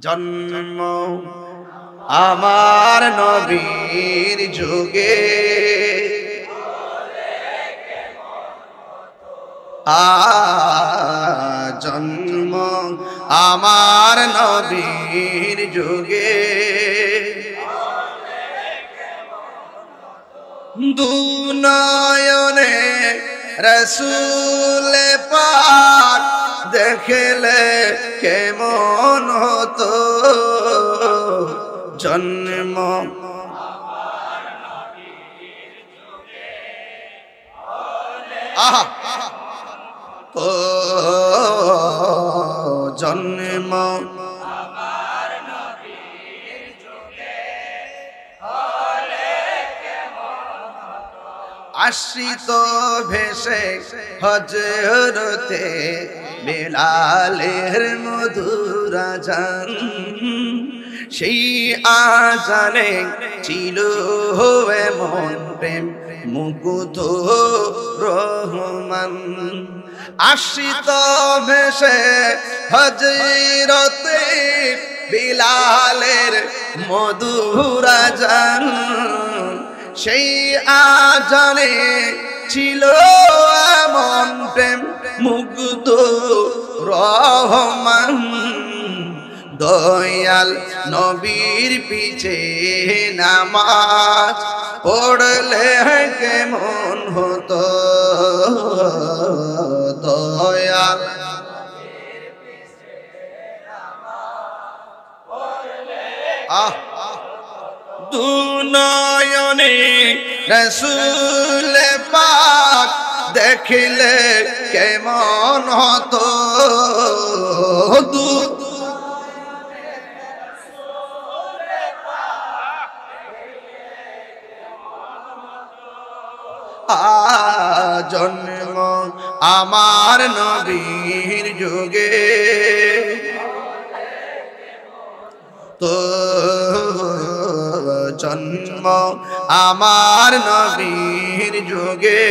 জন্ম আমার নবীর যুগে, জন্ম আমার নবীর যুগে, দুনয়নে রসূল পাক দেখলে কেমন হতো, জন্ম ও জন্ম আশ্রিত ভেসে হজরতে বেলালের মধুর আজান, সেই আজানে ছিল এমন প্রেম মুগ্ধ রহমান। আশ্রিত ভেসে হজরতে বেলালের মধুর আজান, সেই আজানে ছিল এমন প্রেম মুগ্ধ রহমান। দয়াল নবীর পিছে নামাজ পড়লে কেমন হতো, দয়াল দুনয়নে রসূল পাক দেখলে কেমন হতো, জন্ম আমার নবীর যুগে, তো জন্ম আমার নবীর যুগে।